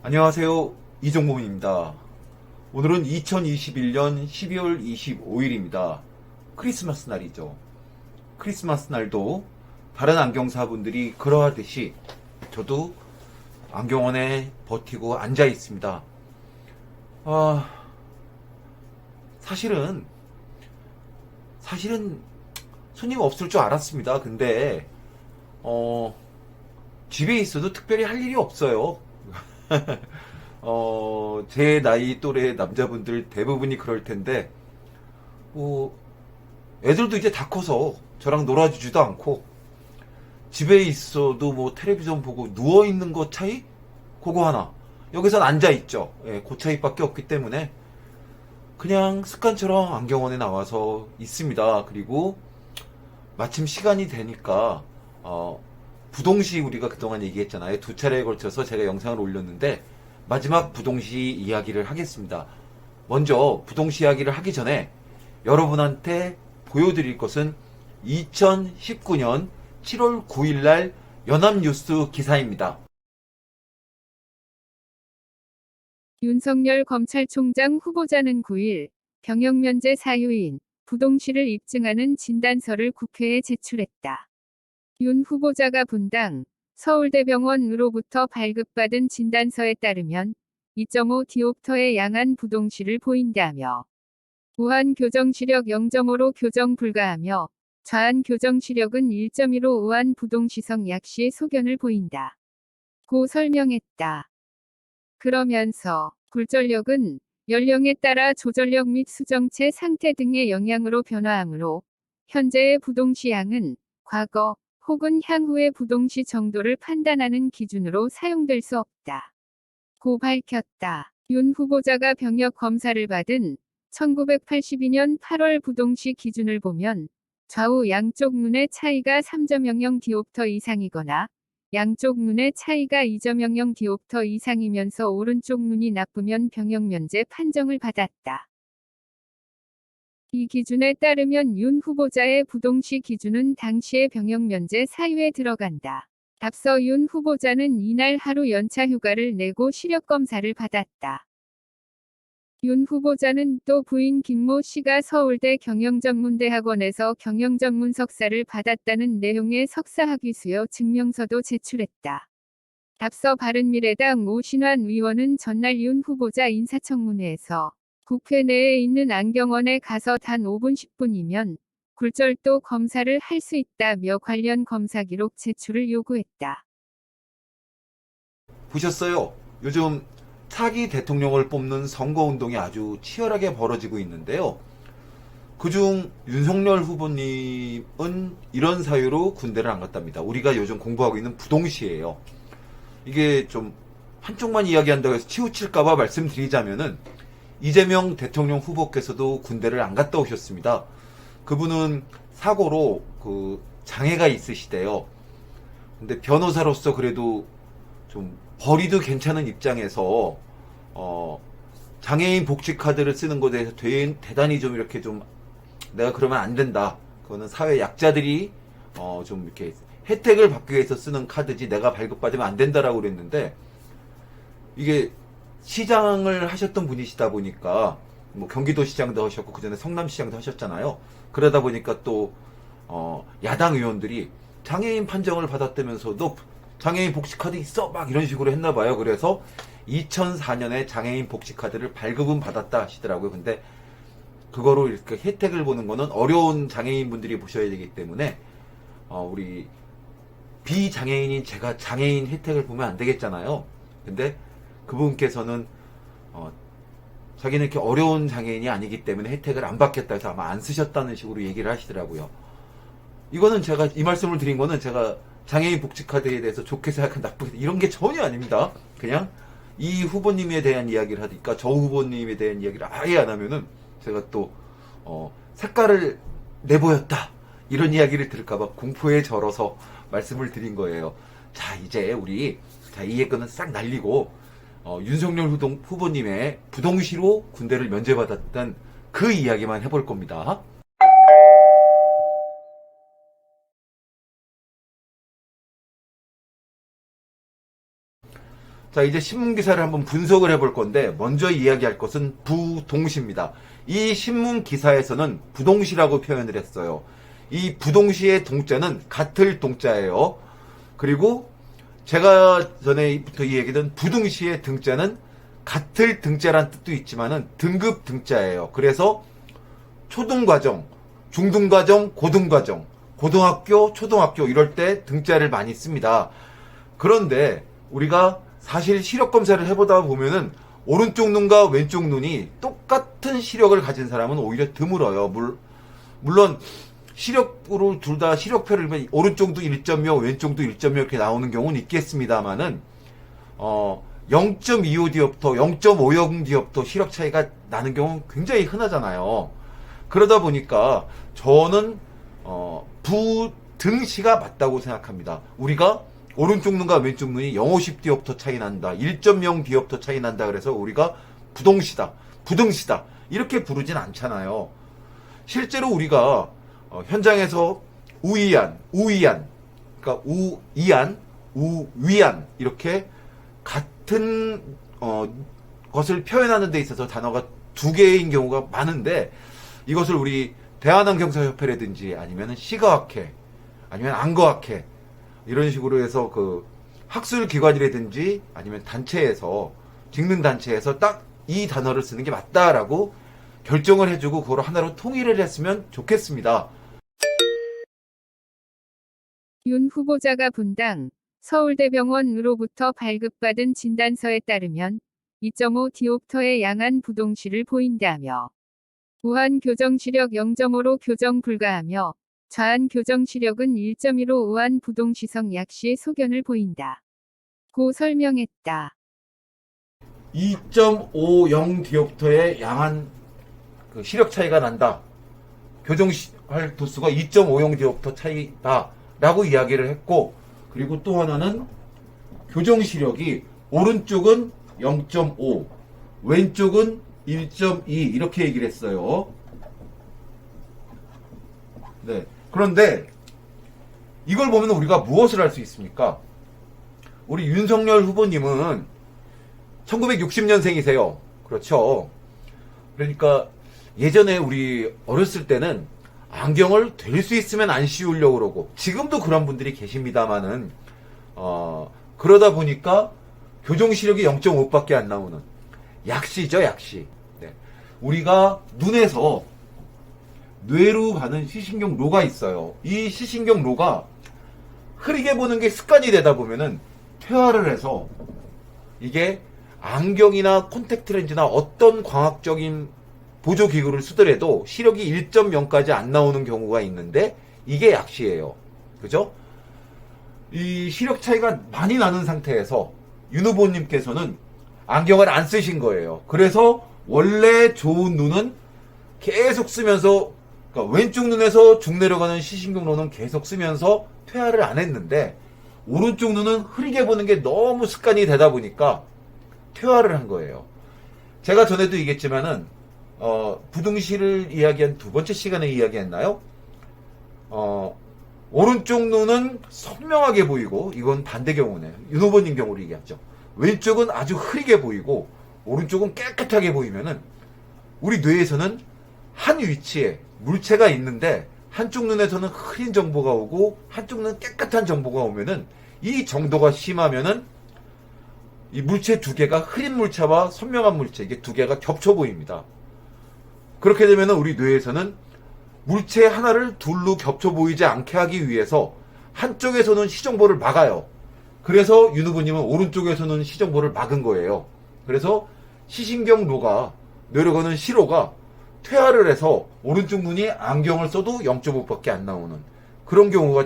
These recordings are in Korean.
안녕하세요. 이종범입니다. 오늘은 2021년 12월 25일입니다. 크리스마스 날이죠. 크리스마스 날도 다른 안경사분들이 그러하듯이 저도 안경원에 버티고 앉아 있습니다. 아, 사실은 손님 없을 줄 알았습니다. 근데 집에 있어도 특별히 할 일이 없어요. 제 나이 또래 남자분들 대부분이 그럴 텐데, 뭐, 애들도 이제 다 커서 저랑 놀아주지도 않고, 집에 있어도 뭐 텔레비전 보고 누워있는 것 차이? 그거 하나. 여기선 앉아있죠. 예, 그 차이밖에 없기 때문에, 그냥 습관처럼 안경원에 나와서 있습니다. 그리고 마침 시간이 되니까, 부동시 우리가 그동안 얘기했잖아요. 두 차례에 걸쳐서 제가 영상을 올렸는데, 마지막 부동시 이야기를 하겠습니다. 먼저 부동시 이야기를 하기 전에 여러분한테 보여드릴 것은 2019년 7월 9일 날 연합뉴스 기사입니다. 윤석열 검찰총장 후보자는 9일 병역면제 사유인 부동시를 입증하는 진단서를 국회에 제출했다. 윤 후보자가 분당 서울대병원으로부터 발급받은 진단서에 따르면 2.5 디옵터의 양한 부동시를 보인다며 우한 교정시력 0.5로 교정 불가하며 좌한 교정시력은 1.2로 우한 부동시성 약시의 소견을 보인다. 고 설명했다. 그러면서 굴절력은 연령에 따라 조절력 및 수정체 상태 등의 영향으로 변화하므로 현재의 부동시 양은 과거 혹은 향후의 부동시 정도를 판단하는 기준으로 사용될 수 없다. 고 밝혔다. 윤 후보자가 병역 검사를 받은 1982년 8월 부동시 기준을 보면 좌우 양쪽 눈의 차이가 3.00 디옵터 이상이거나 양쪽 눈의 차이가 2.00 디옵터 이상이면서 오른쪽 눈이 나쁘면 병역면제 판정을 받았다. 이 기준에 따르면 윤 후보자의 부동시 기준은 당시의 병역면제 사유에 들어간다. 앞서 윤 후보자는 이날 하루 연차 휴가를 내고 시력검사를 받았다. 윤 후보자는 또 부인 김모 씨가 서울대 경영전문대학원에서 경영전문 석사를 받았다는 내용의 석사학위 수여 증명서도 제출했다. 앞서 바른미래당 오신환 의원은 전날 윤 후보자 인사청문회에서 국회 내에 있는 안경원에 가서 단 5분 10분이면 굴절도 검사를 할 수 있다며 관련 검사 기록 제출을 요구했다. 보셨어요? 요즘 차기 대통령을 뽑는 선거운동이 아주 치열하게 벌어지고 있는데요. 그중 윤석열 후보님은 이런 사유로 군대를 안 갔답니다. 우리가 요즘 공부하고 있는 부동시예요. 이게 좀 한쪽만 이야기한다고 해서 치우칠까봐 말씀드리자면은 이재명 대통령 후보께서도 군대를 안 갔다 오셨습니다. 그분은 사고로 장애가 있으시대요. 근데 변호사로서 그래도 좀 벌이도 괜찮은 입장에서 장애인 복지 카드를 쓰는 것에 대해서 대단히 좀 이렇게 좀 내가 그러면 안 된다. 그거는 사회 약자들이 좀 이렇게 혜택을 받기 위해서 쓰는 카드지 내가 발급받으면 안 된다라고 그랬는데 이게 시장을 하셨던 분이시다 보니까 뭐 경기도시장도 하셨고 그 전에 성남시장도 하셨잖아요. 그러다 보니까 또 야당 의원들이 장애인 판정을 받았다면서도 장애인 복지카드 있어 막 이런 식으로 했나 봐요. 그래서 2004년에 장애인 복지카드를 발급은 받았다 하시더라고요. 근데 그거로 이렇게 혜택을 보는 거는 어려운 장애인 분들이 보셔야 되기 때문에 우리 비장애인인 제가 장애인 혜택을 보면 안 되겠잖아요. 근데 그분께서는 자기는 이렇게 어려운 장애인이 아니기 때문에 혜택을 안 받겠다 해서 아마 안 쓰셨다는 식으로 얘기를 하시더라고요. 이거는 제가 이 말씀을 드린 거는 제가 장애인 복지카드에 대해서 좋게 생각한 나쁘게 이런 게 전혀 아닙니다. 그냥 이 후보님에 대한 이야기를 하니까 저 후보님에 대한 이야기를 아예 안 하면은 제가 또 색깔을 내보였다 이런 이야기를 들을까봐 공포에 절어서 말씀을 드린 거예요. 자 이제 우리 이 얘기는 싹 날리고 윤석열 후보님의 부동시로 군대를 면제받았던 그 이야기만 해볼 겁니다. 자, 이제 신문기사를 한번 분석을 해볼 건데, 먼저 이야기할 것은 부동시입니다. 이 신문기사에서는 부동시라고 표현을 했어요. 이 부동시의 동자는 같을 동자예요. 그리고 제가 전에부터 이야기했던 부등시의 등자는 같을 등자란 뜻도 있지만은 등급 등자예요. 그래서 초등과정, 중등과정, 고등과정, 고등학교, 초등학교 이럴 때 등자를 많이 씁니다. 그런데 우리가 사실 시력 검사를 해보다 보면은 오른쪽 눈과 왼쪽 눈이 똑같은 시력을 가진 사람은 오히려 드물어요. 물론 시력으로 둘 다 시력표를 보면 오른쪽도 1.0, 왼쪽도 1.0 이렇게 나오는 경우는 있겠습니다만은 0.25 디옵터, 0.50 디옵터 시력 차이가 나는 경우는 굉장히 흔하잖아요. 그러다 보니까 저는 부등시가 맞다고 생각합니다. 우리가 오른쪽 눈과 왼쪽 눈이 0.50 디옵터 차이 난다, 1.0 디옵터 차이 난다 그래서 우리가 부동시다, 부등시다 이렇게 부르진 않잖아요. 실제로 우리가 현장에서 우이안, 그러니까 우이안, 우위안 이렇게 같은 것을 표현하는 데 있어서 단어가 두 개인 경우가 많은데 이것을 우리 대한안경사협회라든지 아니면 시가학회, 아니면 안거학회 이런 식으로 해서 그 학술기관이라든지 아니면 단체에서 직능 단체에서 딱 이 단어를 쓰는 게 맞다라고 결정을 해주고 그걸 하나로 통일을 했으면 좋겠습니다. 윤 후보자가 분당 서울대병원으로부터 발급받은 진단서에 따르면 2.5 디옵터의 양한 부동시를 보인다며 우한 교정 시력 0.5로 교정 불가하며 좌한 교정 시력은 1.2로 우한 부동시성 약시 소견을 보인다. 고 설명했다. 2.50 디옵터의 양한 그 시력 차이가 난다. 교정할 도수가 2.50 디옵터 차이다. 라고 이야기를 했고, 그리고 또 하나는 교정 시력이 오른쪽은 0.5, 왼쪽은 1.2 이렇게 얘기를 했어요. 네. 그런데 이걸 보면 우리가 무엇을 할 수 있습니까? 우리 윤석열 후보님은 1960년생이세요. 그렇죠. 그러니까 예전에 우리 어렸을 때는 안경을 될 수 있으면 안 씌우려고 그러고 지금도 그런 분들이 계십니다만은 그러다 보니까 교정 시력이 0.5밖에 안 나오는 약시죠, 약시. 네. 우리가 눈에서 뇌로 가는 시신경로가 있어요. 이 시신경로가 흐리게 보는 게 습관이 되다 보면은 퇴화를 해서 이게 안경이나 콘택트 렌즈나 어떤 광학적인 보조기구를 쓰더라도 시력이 1.0까지 안 나오는 경우가 있는데 이게 약시예요. 그죠? 이 시력 차이가 많이 나는 상태에서 윤 후보님께서는 안경을 안 쓰신 거예요. 그래서 원래 좋은 눈은 계속 쓰면서 그러니까 왼쪽 눈에서 쭉 내려가는 시신경로는 계속 쓰면서 퇴화를 안 했는데 오른쪽 눈은 흐리게 보는 게 너무 습관이 되다 보니까 퇴화를 한 거예요. 제가 전에도 얘기했지만은 부등시를 이야기한 두 번째 시간에 이야기했나요? 오른쪽 눈은 선명하게 보이고 이건 반대 경우네요. 윤 후보님 경우를 얘기했죠. 왼쪽은 아주 흐리게 보이고 오른쪽은 깨끗하게 보이면은 우리 뇌에서는 한 위치에 물체가 있는데 한쪽 눈에서는 흐린 정보가 오고 한쪽 눈은 깨끗한 정보가 오면은 이 정도가 심하면은 이 물체 두 개가 흐린 물체와 선명한 물체 이게 두 개가 겹쳐 보입니다. 그렇게 되면 우리 뇌에서는 물체 하나를 둘로 겹쳐 보이지 않게 하기 위해서 한쪽에서는 시정보를 막아요. 그래서 윤 후보님은 오른쪽에서는 시정보를 막은 거예요. 그래서 시신경로가 내려가는 시로가 퇴화를 해서 오른쪽 눈이 안경을 써도 0.5밖에 안 나오는 그런 경우가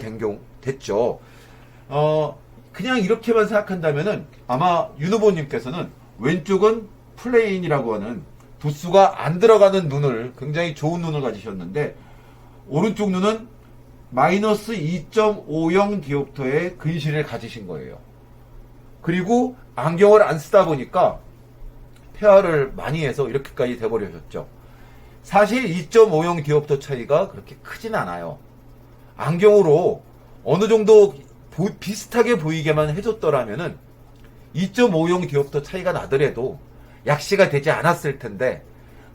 됐죠. 그냥 이렇게만 생각한다면은 아마 윤 후보님께서는 왼쪽은 플레인이라고 하는 도수가 안 들어가는 눈을 굉장히 좋은 눈을 가지셨는데 오른쪽 눈은 마이너스 2.50 디옵터의 근시를 가지신 거예요. 그리고 안경을 안 쓰다 보니까 폐화를 많이 해서 이렇게까지 돼버리셨죠. 사실 2.50 디옵터 차이가 그렇게 크진 않아요. 안경으로 어느 정도 비슷하게 보이게만 해줬더라면은 2.50 디옵터 차이가 나더라도 약시가 되지 않았을 텐데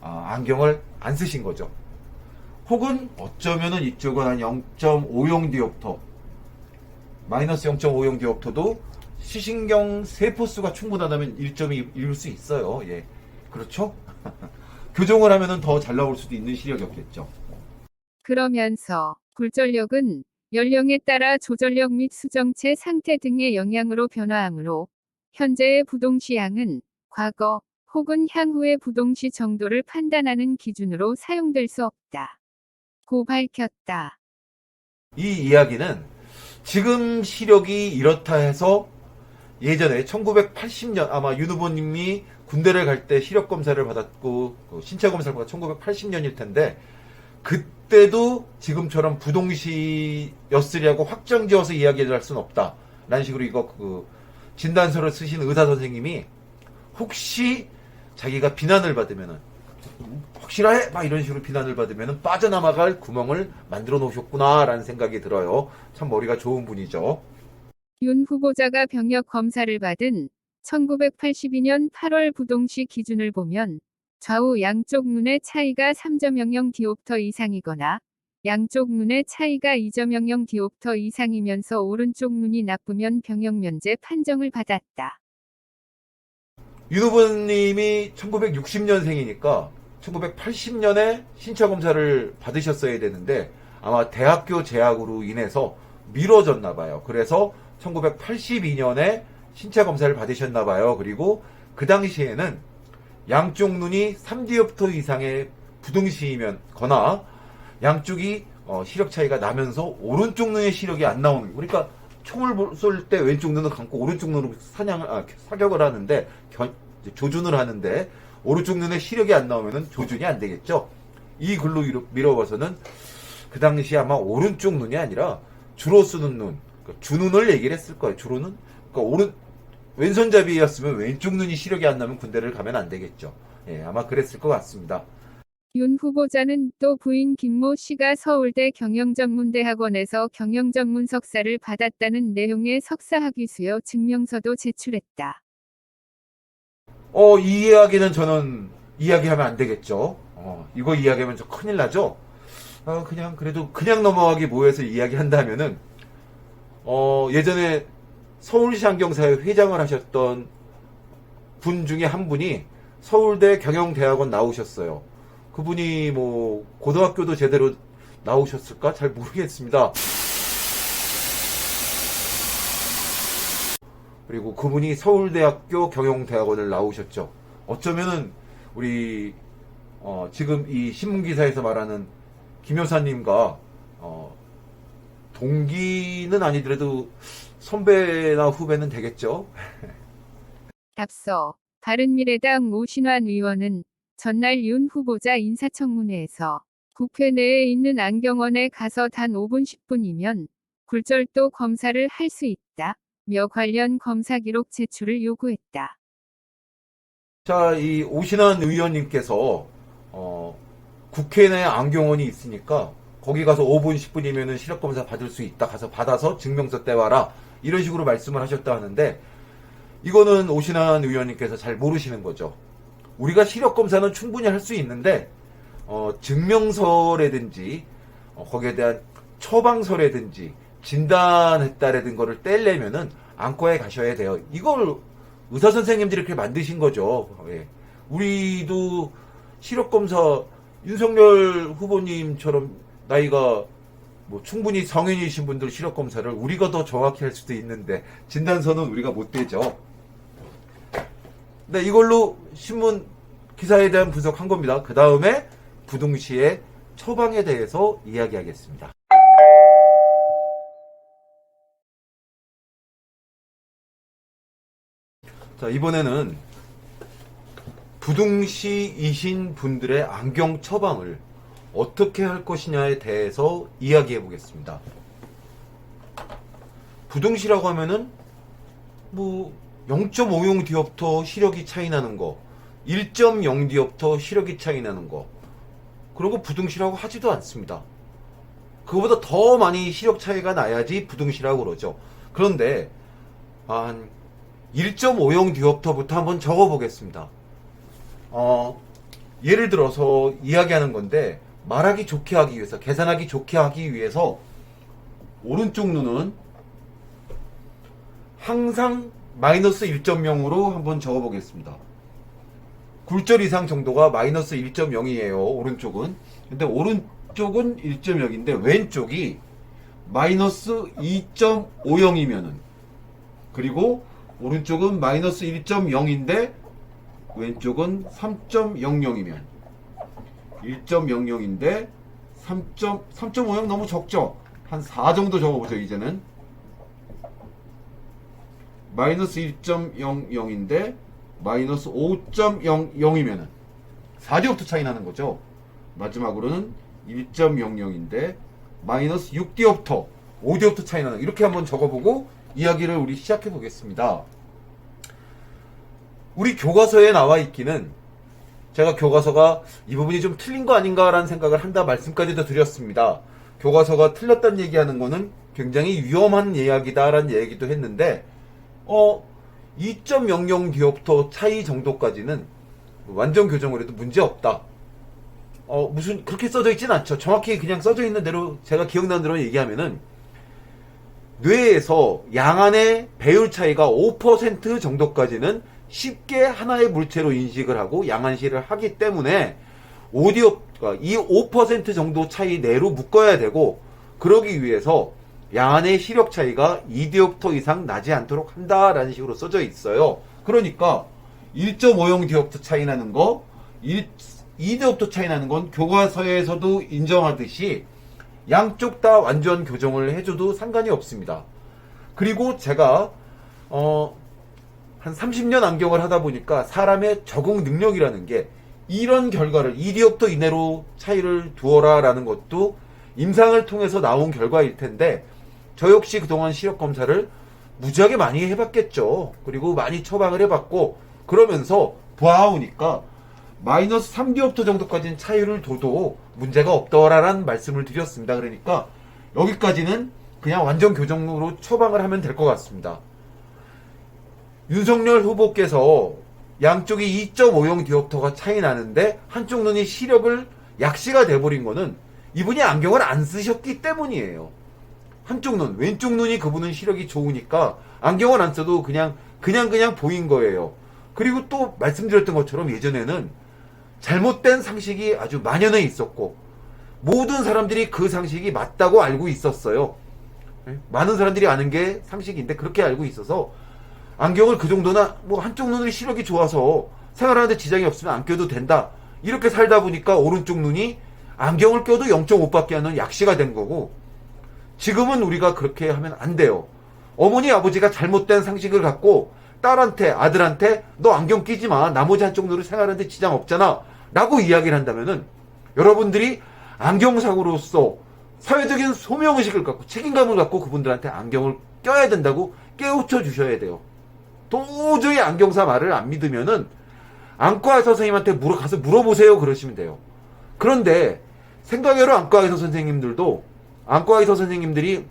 안경을 안 쓰신 거죠. 혹은 어쩌면은 이쪽은 한 0.50 디옵터, 마이너스 0.50 디옵터도 시신경 세포수가 충분하다면 1점이 이룰 수 있어요. 예, 그렇죠? 교정을 하면은 더 잘 나올 수도 있는 시력이었겠죠. 그러면서 굴절력은 연령에 따라 조절력 및 수정체 상태 등의 영향으로 변화하므로 현재의 부동시향은 과거 혹은 향후의 부동시 정도를 판단하는 기준으로 사용될 수 없다. 고 밝혔다. 이 이야기는 지금 시력이 이렇다 해서 예전에 1980년 아마 윤 후보님이 군대를 갈 때 시력 검사를 받았고 신체 검사를 받았 1980년일 텐데 그때도 지금처럼 부동시였으리라고 확정지어서 이야기를 할 수는 없다. 라는 식으로 이거 진단서를 쓰신 의사 선생님이 혹시 자기가 비난을 받으면은 확실해? 막 이런 식으로 비난을 받으면은 빠져나갈 구멍을 만들어 놓으셨구나라는 생각이 들어요. 참 머리가 좋은 분이죠. 윤 후보자가 병역 검사를 받은 1982년 8월 부동시 기준을 보면 좌우 양쪽 눈의 차이가 3.00 디옵터 이상이거나 양쪽 눈의 차이가 2.00 디옵터 이상이면서 오른쪽 눈이 나쁘면 병역 면제 판정을 받았다. 윤 후보님이 1960년생이니까 1980년에 신체 검사를 받으셨어야 되는데 아마 대학교 재학으로 인해서 미뤄졌나 봐요. 그래서 1982년에 신체 검사를 받으셨나 봐요. 그리고 그 당시에는 양쪽 눈이 3디옵터 이상의 부등시이면 거나 양쪽이 시력 차이가 나면서 오른쪽 눈의 시력이 안 나오는, 그러니까 총을 쏠 때 왼쪽 눈을 감고 오른쪽 눈으로 사격을 하는데 조준을 하는데 오른쪽 눈에 시력이 안 나오면은 조준이 안 되겠죠. 이 글로 밀어봐서는 그 당시 아마 오른쪽 눈이 아니라 주로 쓰는 눈, 그러니까 주눈을 얘기를 했을 거예요. 주로는 그러니까 왼손잡이였으면 왼쪽 눈이 시력이 안 나면 군대를 가면 안 되겠죠. 예, 아마 그랬을 것 같습니다. 윤 후보자는 또 부인 김모 씨가 서울대 경영전문대학원에서 경영전문 석사를 받았다는 내용의 석사학위수여 증명서도 제출했다. 이 이야기는 저는 이야기하면 안 되겠죠. 이거 이야기하면 저 큰일 나죠. 그래도 그냥 넘어가기 뭐해서 이야기한다면은 예전에 서울시 안경사회 회장을 하셨던 분 중에 한 분이 서울대 경영대학원 나오셨어요. 그분이 뭐 고등학교도 제대로 나오셨을까? 잘 모르겠습니다. 그리고 그분이 서울대학교 경영대학원을 나오셨죠. 어쩌면은 우리 지금 이 신문기사에서 말하는 김 여사님과 동기는 아니더라도 선배나 후배는 되겠죠. 앞서 바른미래당 오신환 의원은 전날 윤 후보자 인사청문회에서 국회 내에 있는 안경원에 가서 단 5분 10분이면 굴절도 검사를 할 수 있다 며 관련 검사 기록 제출을 요구했다. 자, 이 오신환 의원님께서 국회 내에 안경원이 있으니까 거기 가서 5분 10분이면은 시력검사 받을 수 있다. 가서 받아서 증명서 떼와라. 이런 식으로 말씀을 하셨다 하는데 이거는 오신환 의원님께서 잘 모르시는 거죠. 우리가 시력검사는 충분히 할 수 있는데 증명서라든지 거기에 대한 처방서라든지 진단했다라든 거를 떼려면은 안과에 가셔야 돼요. 이걸 의사 선생님들이 그렇게 만드신 거죠. 예. 우리도 시력검사 윤석열 후보님처럼 나이가 뭐 충분히 성인이신 분들 시력검사를 우리가 더 정확히 할 수도 있는데 진단서는 우리가 못 대죠. 네, 이걸로 신문 기사에 대한 분석한 겁니다. 그 다음에 부등시의 처방에 대해서 이야기하겠습니다. 자, 이번에는 부등시이신 분들의 안경 처방을 어떻게 할 것이냐에 대해서 이야기해 보겠습니다. 부등시라고 하면은 뭐 0.50 디옵터 시력이 차이 나는 거, 1.0 디옵터 시력이 차이 나는 거, 그리고 부등시라고 하지도 않습니다. 그거보다 더 많이 시력 차이가 나야지 부등시라고 그러죠. 그런데 한 1.50 디옵터부터 한번 적어보겠습니다. 예를 들어서 이야기하는 건데, 말하기 좋게 하기 위해서, 계산하기 좋게 하기 위해서 오른쪽 눈은 항상 마이너스 1.0으로 한번 적어보겠습니다. 굴절 이상 정도가 마이너스 1.0이에요. 오른쪽은. 근데 오른쪽은 1.0인데 왼쪽이 마이너스 2.50이면은, 그리고 오른쪽은 마이너스 1.0인데 왼쪽은 3.00이면 1.00인데 3.50 너무 적죠? 한 4 정도 적어보죠. 이제는 마이너스 1.00인데 마이너스 5.00이면은 4디옵터 차이 나는 거죠. 마지막으로는 1.00인데 마이너스 6디옵터 5디옵터 차이 나는, 이렇게 한번 적어보고 이야기를 우리 시작해 보겠습니다. 우리 교과서에 나와 있기는, 제가 교과서가 이 부분이 좀 틀린 거 아닌가라는 생각을 한다 말씀까지도 드렸습니다. 교과서가 틀렸다는 얘기하는 거는 굉장히 위험한 이야기다라는 얘기도 했는데, 2.00 디옵터 차이 정도까지는 완전 교정을 해도 문제 없다. 무슨 그렇게 써져 있진 않죠. 정확히 그냥 써져 있는 대로 제가 기억나는 대로 얘기하면은, 뇌에서 양안의 배율 차이가 5% 정도까지는 쉽게 하나의 물체로 인식을 하고 양안시를 하기 때문에 이 5% 정도 차이 내로 묶어야 되고, 그러기 위해서 양안의 시력 차이가 2디옵터 이상 나지 않도록 한다라는 식으로 써져 있어요. 그러니까 1.50 디옵터 차이 나는 거, 2디옵터 차이 나는 건 교과서에서도 인정하듯이 양쪽 다 완전 교정을 해줘도 상관이 없습니다. 그리고 제가 한 30년 안경을 하다 보니까 사람의 적응 능력이라는 게, 이런 결과를 2디옵터 이내로 차이를 두어라 라는 것도 임상을 통해서 나온 결과일 텐데, 저 역시 그동안 시력 검사를 무지하게 많이 해봤겠죠. 그리고 많이 처방을 해봤고, 그러면서 보아오니까 마이너스 3디옵터 정도까지는 차이를 둬도 문제가 없더라라는 말씀을 드렸습니다. 그러니까 여기까지는 그냥 완전 교정으로 처방을 하면 될 것 같습니다. 윤석열 후보께서 양쪽이 2.50 디옵터가 차이 나는데 한쪽 눈이 시력을 약시가 돼버린 거는 이분이 안경을 안 쓰셨기 때문이에요. 한쪽 눈, 왼쪽 눈이 그분은 시력이 좋으니까 안경을 안 써도 그냥 보인 거예요. 그리고 또 말씀드렸던 것처럼 예전에는 잘못된 상식이 아주 만연해 있었고, 모든 사람들이 그 상식이 맞다고 알고 있었어요. 많은 사람들이 아는 게 상식인데 그렇게 알고 있어서 안경을 그 정도나, 뭐 한쪽 눈의 시력이 좋아서 생활하는데 지장이 없으면 안 껴도 된다, 이렇게 살다 보니까 오른쪽 눈이 안경을 껴도 0.5밖에 안 나는 약시가 된 거고, 지금은 우리가 그렇게 하면 안 돼요. 어머니 아버지가 잘못된 상식을 갖고 딸한테, 아들한테 너 안경 끼지 마, 나머지 한쪽 눈으로 생활하는데 지장 없잖아 라고 이야기를 한다면은, 여러분들이 안경사고로서 사회적인 소명의식을 갖고 책임감을 갖고 그분들한테 안경을 껴야 된다고 깨우쳐 주셔야 돼요. 도저히 안경사 말을 안 믿으면은 안과 선생님한테 가서 물어보세요 그러시면 돼요. 그런데 생각외로 안과 의사 선생님들이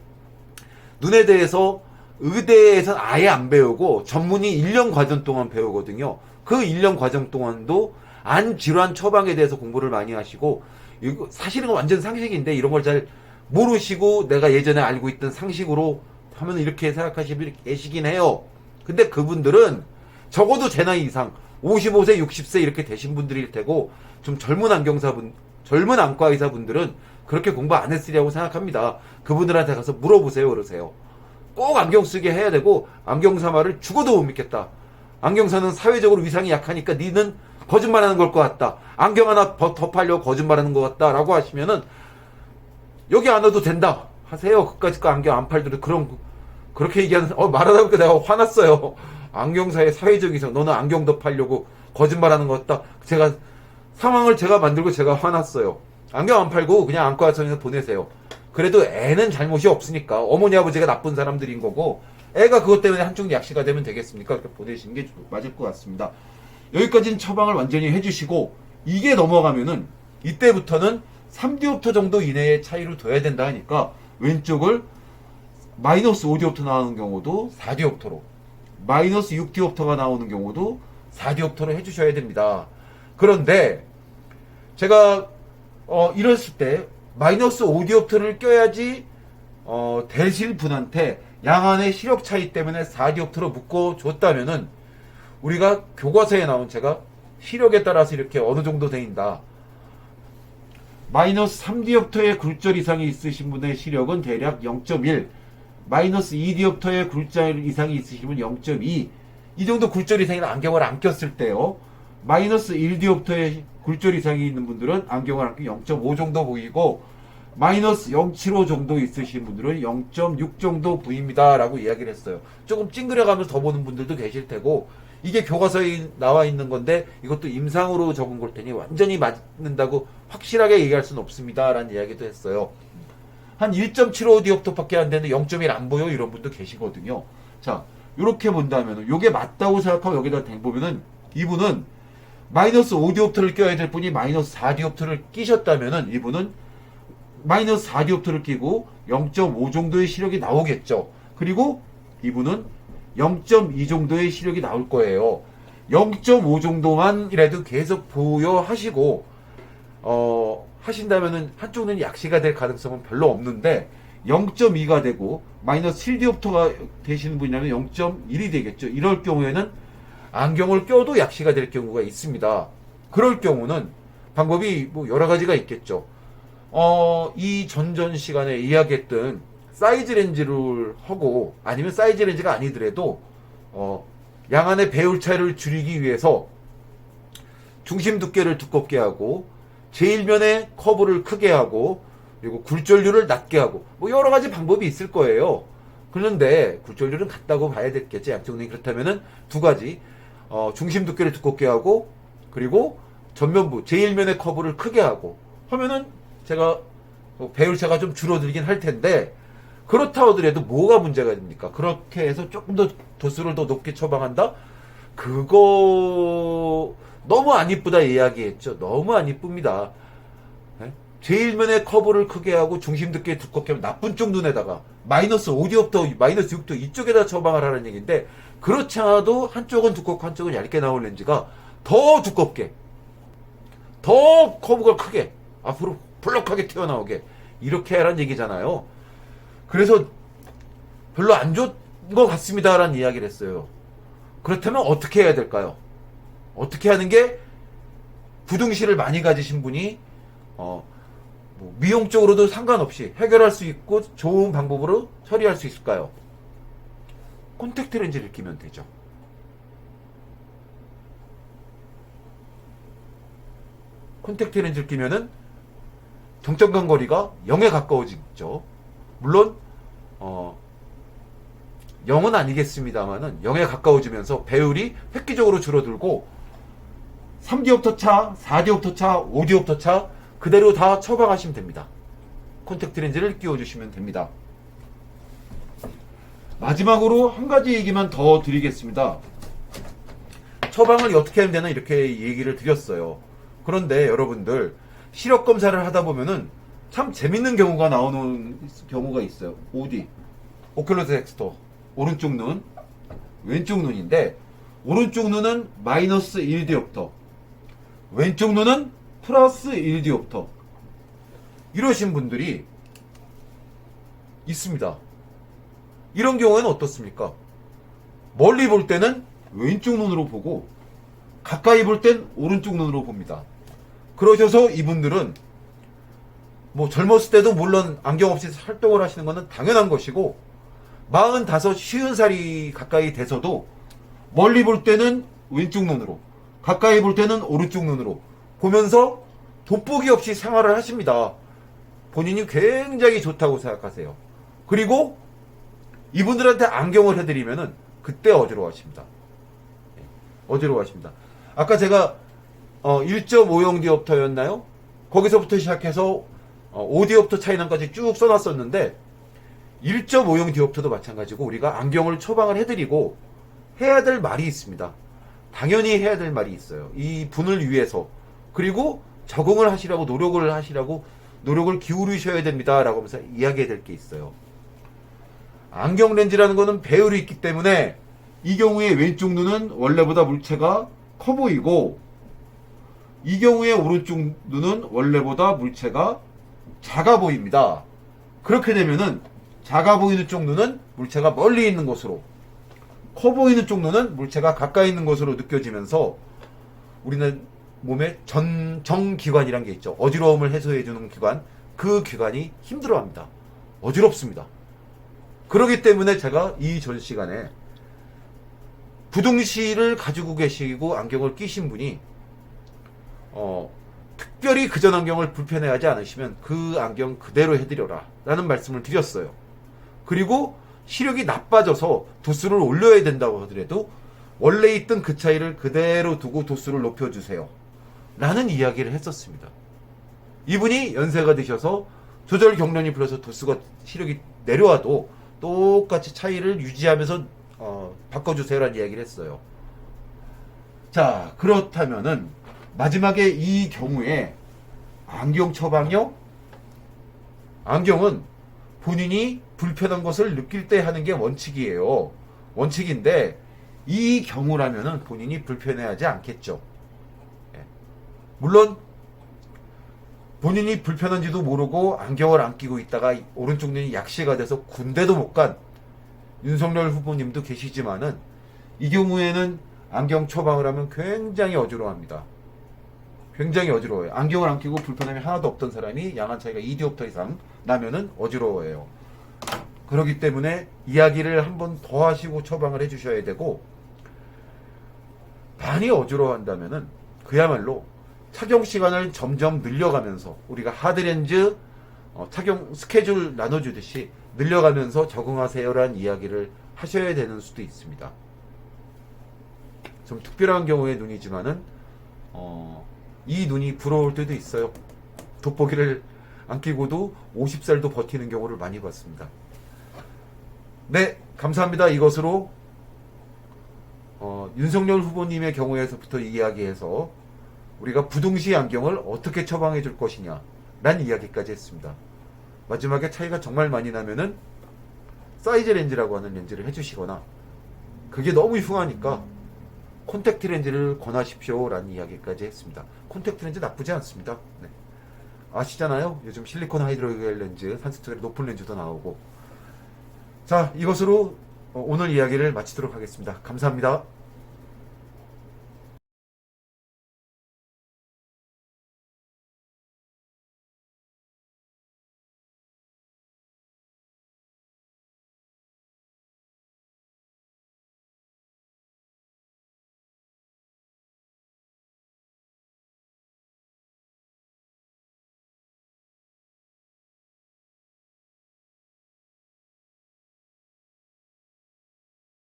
눈에 대해서 의대에서는 아예 안 배우고 전문의 1년 과정 동안 배우거든요. 그 1년 과정 동안도 안 질환 처방에 대해서 공부를 많이 하시고, 이거 사실은 완전 상식인데 이런 걸 잘 모르시고 내가 예전에 알고 있던 상식으로 하면 이렇게 생각하시는 분이 계시긴 해요. 근데 그분들은 적어도 제 나이 이상 55세, 60세 이렇게 되신 분들일 테고, 좀 젊은 안과 의사분들은 그렇게 공부 안 했으리라고 생각합니다. 그분들한테 가서 물어보세요 그러세요. 꼭 안경 쓰게 해야 되고, 안경사 말을 죽어도 못 믿겠다. 안경사는 사회적으로 위상이 약하니까 니는 거짓말하는 걸 것 같다. 안경 하나 더 팔려고 거짓말하는 것 같다 라고 하시면은 여기 안 와도 된다 하세요. 그까짓 거 안경 안 팔더라도 그렇게 얘기하는, 말하다 보니까 내가 화났어요. 안경사의 사회적 위상, 너는 안경 더 팔려고 거짓말하는 것 같다. 상황을 제가 만들고 제가 화났어요. 안경 안 팔고 그냥 안과 선생님한테 보내세요. 그래도 애는 잘못이 없으니까, 어머니 아버지가 나쁜 사람들인 거고 애가 그것 때문에 한쪽 약시가 되면 되겠습니까? 그렇게 보내시는 게 맞을 것 같습니다. 여기까지는 처방을 완전히 해주시고, 이게 넘어가면은 이때부터는 3디옵터 정도 이내의 차이를 둬야 된다 하니까 왼쪽을 마이너스 5디옵터 나오는 경우도 4디옵터로, 마이너스 6디옵터가 나오는 경우도 4디옵터로 해주셔야 됩니다. 그런데 제가 이랬을 때 마이너스 5디옵터를 껴야지 대실 분한테 양안의 시력 차이 때문에 4디옵터로 묶어줬다면은 우리가 교과서에 나온 제가 시력에 따라서 이렇게 어느 정도 되인다. 마이너스 3디옵터의 굴절 이상이 있으신 분의 시력은 대략 0.1, 마이너스 2디옵터의 굴절 이상이 있으시면 0.2, 이 정도 굴절 이상이나 안경을 안 꼈을 때요. 마이너스 1디옵터의 굴절 이상이 있는 분들은 안경을 안 끼고 0.5 정도 보이고, 마이너스 0.75 정도 있으신 분들은 0.6 정도 보입니다 라고 이야기를 했어요. 조금 찡그려가면서 더 보는 분들도 계실 테고, 이게 교과서에 나와 있는 건데 이것도 임상으로 적은 걸 테니 완전히 맞는다고 확실하게 얘기할 수는 없습니다 라는 이야기도 했어요. 한 1.75디옵터 밖에 안 되는데 0.1 안 보여 이런 분도 계시거든요. 자, 이렇게 본다면 요게 맞다고 생각하고 여기다 대보면은 이분은 마이너스 5디옵터를 껴야 될 분이 마이너스 4디옵터를 끼셨다면은 이분은 마이너스 4디옵터를 끼고 0.5 정도의 시력이 나오겠죠. 그리고 이분은 0.2 정도의 시력이 나올 거예요. 0.5 정도만이라도 계속 보여하시고 하신다면은 한쪽 눈이 약시가 될 가능성은 별로 없는데 0.2가 되고 마이너스 7디옵터가 되시는 분이라면 0.1이 되겠죠. 이럴 경우에는 안경을 껴도 약시가 될 경우가 있습니다. 그럴 경우는 방법이 뭐 여러 가지가 있겠죠. 이 전전 시간에 이야기했던 사이즈 렌즈를 하고, 아니면 사이즈 렌즈가 아니더라도 양안의 배율 차이를 줄이기 위해서 중심 두께를 두껍게 하고 제일면의 커브를 크게 하고 그리고 굴절률을 낮게 하고 뭐 여러 가지 방법이 있을 거예요. 그런데 굴절률은 같다고 봐야 되겠지. 양쪽 눈이 그렇다면은 두 가지, 중심 두께를 두껍게 하고 그리고 전면부 제일면의 커브를 크게 하고 하면은 제가 배율차가 좀 줄어들긴 할 텐데, 그렇다 하더라도 뭐가 문제가 됩니까? 그렇게 해서 조금 더 도수를 더 높게 처방한다? 그거 너무 안 이쁘다 이야기했죠. 너무 안 이쁩니다. 제일면의 커브를 크게 하고 중심 두께 두껍게 하면 나쁜 쪽 눈에다가 마이너스 5디옵터, 마이너스 6도 이쪽에다 처방을 하라는 얘기인데, 그렇지 않아도 한쪽은 두껍고 한쪽은 얇게 나올 렌즈가 더 두껍게, 더 커브가 크게 앞으로 볼록하게 튀어나오게 이렇게 하라는 얘기잖아요. 그래서 별로 안 좋은 것 같습니다 라는 이야기를 했어요. 그렇다면 어떻게 해야 될까요? 어떻게 하는 게 부등실을 많이 가지신 분이 뭐 미용적으로도 상관없이 해결할 수 있고 좋은 방법으로 처리할 수 있을까요? 콘택트 렌즈를 끼면 되죠. 콘택트 렌즈를 끼면은 정점간 거리가 0에 가까워지죠. 물론 0은 아니겠습니다만은 0에 가까워지면서 배율이 획기적으로 줄어들고 3디옵터 차, 4디옵터 차, 5디옵터 차 그대로 다 처방하시면 됩니다. 콘택트 렌즈를 끼워주시면 됩니다. 마지막으로 한 가지 얘기만 더 드리겠습니다. 처방을 어떻게 하면 되나 이렇게 얘기를 드렸어요. 그런데 여러분들 시력 검사를 하다 보면은 참 재밌는 경우가 나오는 경우가 있어요. 어디? 오큘러스 엑스터 오른쪽 눈, 왼쪽 눈인데 오른쪽 눈은 마이너스 1디옵터, 왼쪽 눈은 플러스 1디옵터 이러신 분들이 있습니다. 이런 경우에는 어떻습니까? 멀리 볼 때는 왼쪽 눈으로 보고 가까이 볼 땐 오른쪽 눈으로 봅니다. 그러셔서 이분들은 뭐 젊었을 때도 물론 안경 없이 활동을 하시는 것은 당연한 것이고 45, 50살이 가까이 돼서도 멀리 볼 때는 왼쪽 눈으로 가까이 볼 때는 오른쪽 눈으로 보면서 돋보기 없이 생활을 하십니다. 본인이 굉장히 좋다고 생각하세요. 그리고 이분들한테 안경을 해드리면은 그때 어지러워하십니다. 어지러워하십니다. 아까 제가 1.50 디옵터였나요? 거기서부터 시작해서 5디옵터 차이남까지 쭉 써놨었는데 1.50 디옵터도 마찬가지고 우리가 안경을 처방을 해드리고 해야 될 말이 있습니다. 당연히 해야 될 말이 있어요. 이 분을 위해서. 그리고 적응을 하시라고 노력을 기울이셔야 됩니다 라고 하면서 이야기해야 될 게 있어요. 안경 렌즈라는 거는 배율이 있기 때문에 이 경우에 왼쪽 눈은 원래보다 물체가 커 보이고, 이 경우에 오른쪽 눈은 원래보다 물체가 작아 보입니다. 그렇게 되면은 작아 보이는 쪽 눈은 물체가 멀리 있는 것으로, 커 보이는 쪽 눈은 물체가 가까이 있는 것으로 느껴지면서 우리는 몸의 정기관이란 게 있죠. 어지러움을 해소해주는 기관, 그 기관이 힘들어합니다. 어지럽습니다. 그렇기 때문에 제가 이 전 시간에 부동시를 가지고 계시고 안경을 끼신 분이 특별히 그전 안경을 불편해하지 않으시면 그 안경 그대로 해드려라 라는 말씀을 드렸어요. 그리고 시력이 나빠져서 도수를 올려야 된다고 하더라도 원래 있던 그 차이를 그대로 두고 도수를 높여주세요 라는 이야기를 했었습니다. 이분이 연세가 드셔서 조절 경련이 불어서 도수가 시력이 내려와도 똑같이 차이를 유지하면서 바꿔주세요라는 이야기를 했어요. 자, 그렇다면은 마지막에 이 경우에 안경 처방요? 안경은 본인이 불편한 것을 느낄 때 하는 게 원칙이에요. 원칙인데 이 경우라면은 본인이 불편해하지 않겠죠. 물론 본인이 불편한지도 모르고 안경을 안 끼고 있다가 오른쪽 눈이 약시가 돼서 군대도 못 간 윤석열 후보님도 계시지만은 이 경우에는 안경 처방을 하면 굉장히 어지러워합니다. 굉장히 어지러워요. 안경을 안 끼고 불편함이 하나도 없던 사람이 양한 차이가 2디옵터 이상 나면은 어지러워해요. 그렇기 때문에 이야기를 한 번 더 하시고 처방을 해주셔야 되고, 많이 어지러워한다면은 그야말로 착용 시간을 점점 늘려가면서 우리가 하드렌즈 착용 스케줄 나눠주듯이 늘려가면서 적응하세요라는 이야기를 하셔야 되는 수도 있습니다. 좀 특별한 경우의 눈이지만은 이 눈이 부러울 때도 있어요. 돋보기를 안 끼고도 50살도 버티는 경우를 많이 봤습니다. 네, 감사합니다. 이것으로 윤석열 후보님의 경우에서부터 이야기해서 우리가 부동시 안경을 어떻게 처방해 줄 것이냐 라는 이야기까지 했습니다. 마지막에 차이가 정말 많이 나면은 사이즈 렌즈라고 하는 렌즈를 해주시거나, 그게 너무 흉하니까 콘택트 렌즈를 권하십시오 라는 이야기까지 했습니다. 콘택트 렌즈 나쁘지 않습니다. 네. 아시잖아요. 요즘 실리콘 하이드로겔 렌즈, 산수적으로 높은 렌즈도 나오고. 자, 이것으로 오늘 이야기를 마치도록 하겠습니다. 감사합니다.